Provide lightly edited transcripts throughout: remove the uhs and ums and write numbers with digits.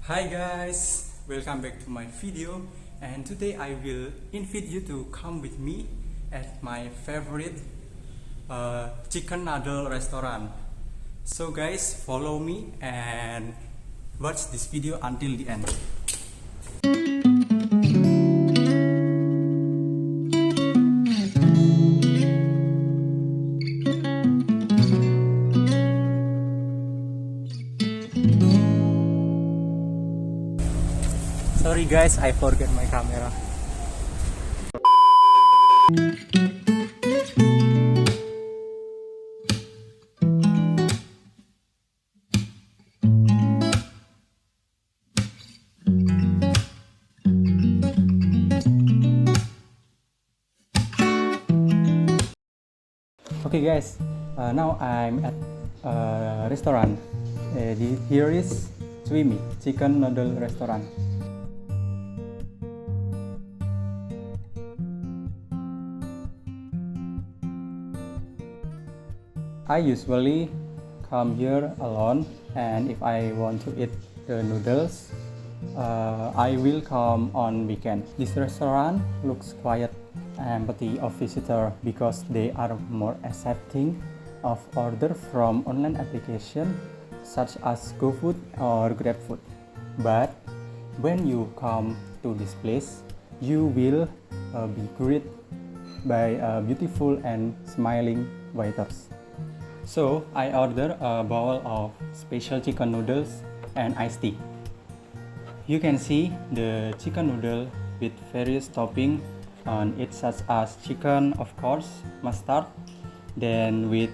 Hi guys, welcome back to my video, and today I will invite you to come with me at my favorite chicken noodle restaurant. So guys, follow me and watch this video until the end. Sorry guys, I forgot my camera. Okay guys, now I'm at a restaurant. Here is Swimmy Chicken Noodle Restaurant. I usually come here alone, and if I want to eat the noodles, I will come on weekend. This restaurant looks quiet and empty of visitor because they are more accepting of order from online application such as GoFood or GrabFood. But when you come to this place, you will be greeted by beautiful and smiling waiters. So I ordered a bowl of special chicken noodles and iced tea. You can see the chicken noodle with various toppings on it, such as chicken, of course, mustard, then with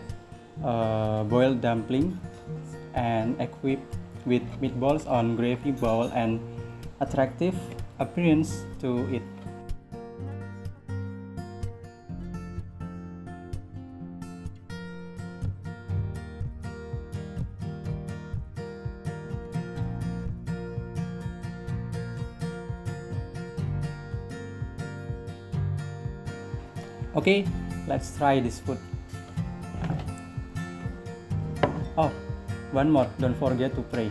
boiled dumpling, and equipped with meatballs on gravy bowl and attractive appearance to it. Okay, let's try this food. Oh, one more, don't forget to pray.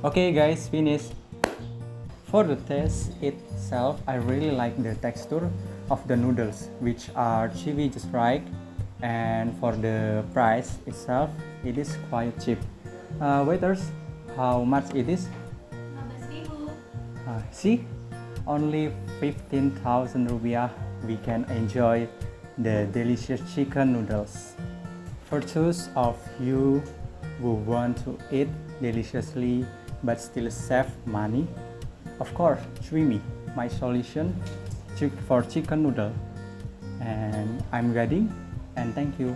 Okay guys, finish. For the taste itself, I really like the texture of the noodles, which are chewy just right, and for the price itself, it is quite cheap. Waiters, how much it is? See, only 15,000 rupiah we can enjoy the delicious chicken noodles. For those of you who want to eat deliciously but still save money, of course, Swimmy, my solution for chicken noodle. And I'm Gading, and thank you.